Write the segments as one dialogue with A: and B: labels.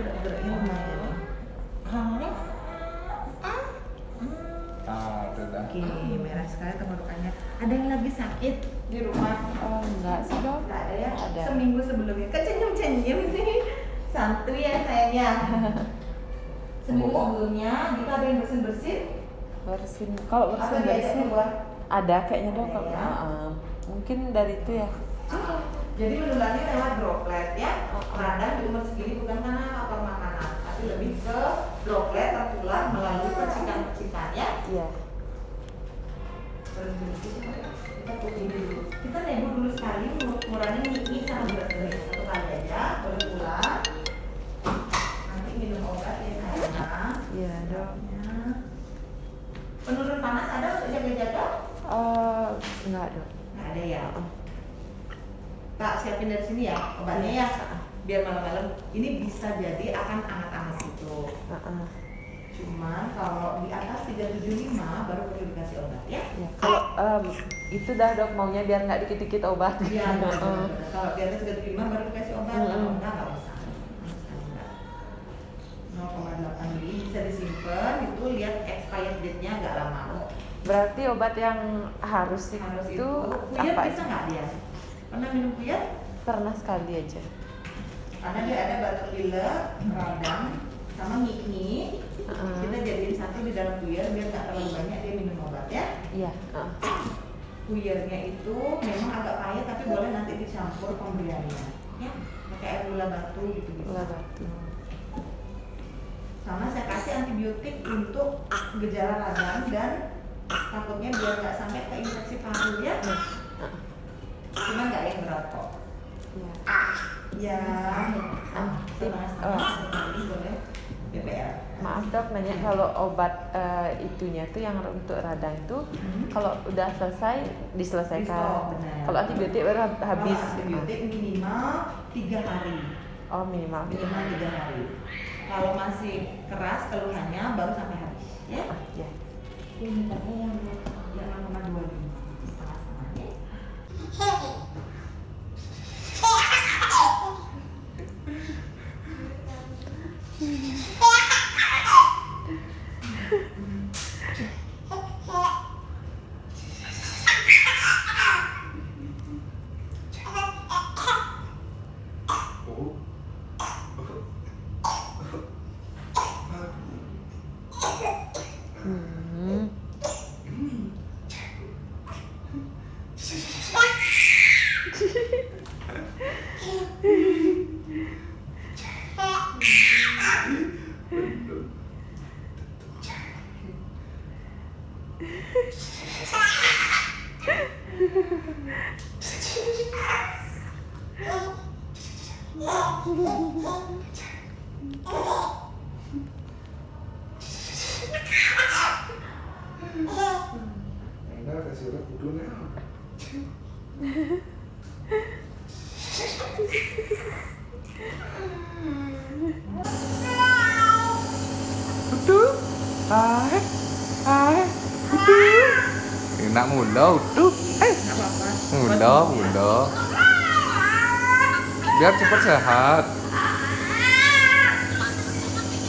A: gerak-geraknya lumayan.
B: Sudah.
A: Oke, merah sekali tenggorokannya. Ada yang lagi sakit di rumah?
C: Oh, enggak sih dok.
A: Nggak ada ya?
C: Ada.
A: Seminggu sebelumnya. Kecenyum-cenyum sih. Santri ya sayangnya. Seminggu sebelumnya kita ada yang bersin-bersin.
C: Bersin. Kalau
A: Atau
C: bersin
A: diajak keluar?
C: ada kayaknya dok.
A: Ada ya?
C: Mungkin dari itu ya.
A: Jadi menularnya lewat droplet ya. Radang di umur segini bukan karena faktor makanan, tapi lebih ke droplet tertular melalui percikan-percikan ya.
C: Iya.
A: Kita putih dulu. Kita nebu dulu sekali mengurangi nyiki sama berat-berat. Satu kali aja, baru pulang. Nanti minum obat ya sayang.
C: Iya dok.
A: Penurun panas ada untuk jaga-jaga?
C: Enggak dok.
A: Nggak ada ya. Kak siapin dari sini ya obatnya ya. Biar malam-malam ini bisa jadi akan hangat-hangat gitu. Cuman kalau di atas 375 baru perlu dikasih obat ya.
C: Ya, kalau itu dah dok maunya biar nggak dikit-dikit obat.
A: Iya. Kalau di atas 375 baru dikasih obat. Kalau enggak usah. 0,8 mili bisa disimpan. Itu lihat expired date-nya agak lama.
C: Berarti obat yang harus itu
A: Puyat
C: apa?
A: bisa nggak dia? Pernah minum puyat?
C: Pernah sekali aja.
A: Karena dia ada batuk pilek, radang, sama ngik-ngik. Kita jadiin satu di dalam puyer biar nggak terlalu banyak dia minum obat ya.
C: Iya.
A: Puyernya itu memang agak pahit tapi boleh nanti dicampur pemberiannya ya. Pakai air gula batu gitu bisa.
C: Gula batu.
A: Sama saya kasih antibiotik untuk gejala radang dan takutnya biar nggak sampai ke infeksi paru ya. Cuma nggak yang berat kok.
C: Iya.
A: Ya, setengah-setengah sekali boleh BPR.
C: Maaf dok, nanya kalau obat itunya tuh yang untuk radang itu kalau udah selesai diselesaikan.
A: Di-stop, benar.
C: Kalau antibiotik baru habis.
A: Kalau antibiotik minimal 3 hari.
C: Oh minimal.
A: Minimal 3 hari. Kalau masih keras keluhannya baru sampai habis. Ya.
C: Ya.
A: Ini mintanya yang 0,25 setengah-setengah ya.
B: Enggak kasih obat kudunya. Udah. Udah. Enak muda, udah. Muda. Biar cepat sehat.
A: Itu kasih obat dulu.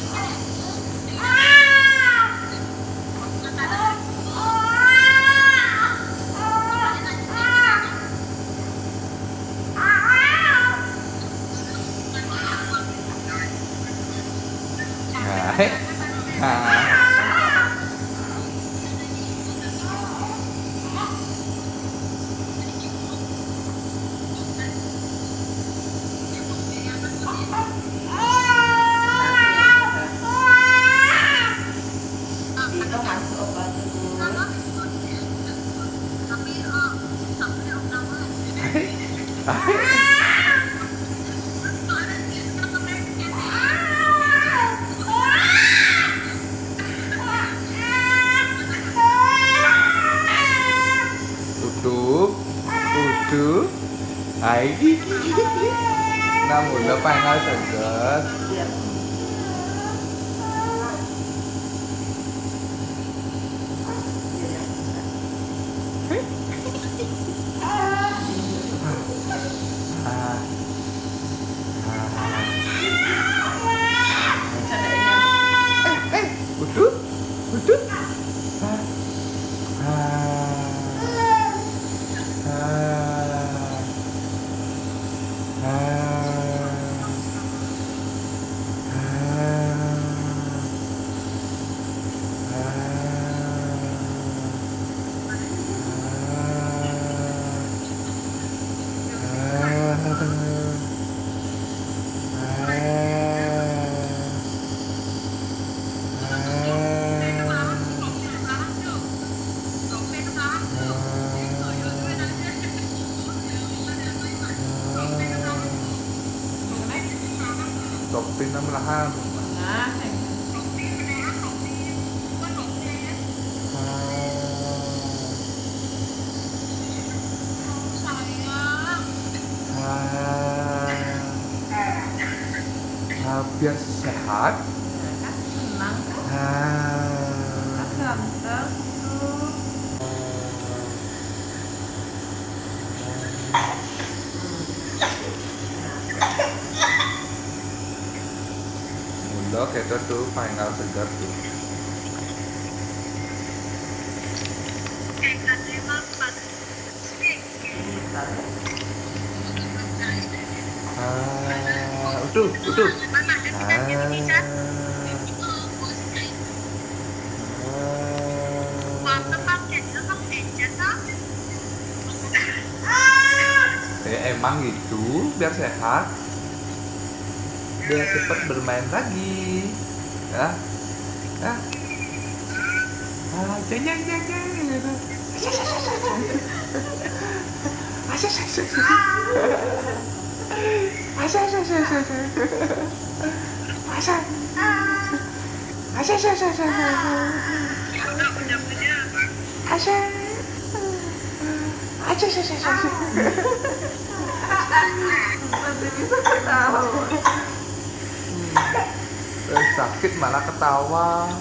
B: Udah. Hai. Namun udah pengen seget.
A: Biar
B: Stopin naman lahat.
C: Nah,
B: Biar sehat.
C: kan senang kan?
B: Ah.
C: Ganteng tuh.
B: Mudah kita tuh final segar tuh. Utuh. Emang gitu, biar sehat, biar cepat bermain lagi, ya, ya. Jeng gitu.
C: Masih bisa ketawa.
B: Sakit malah ketawa.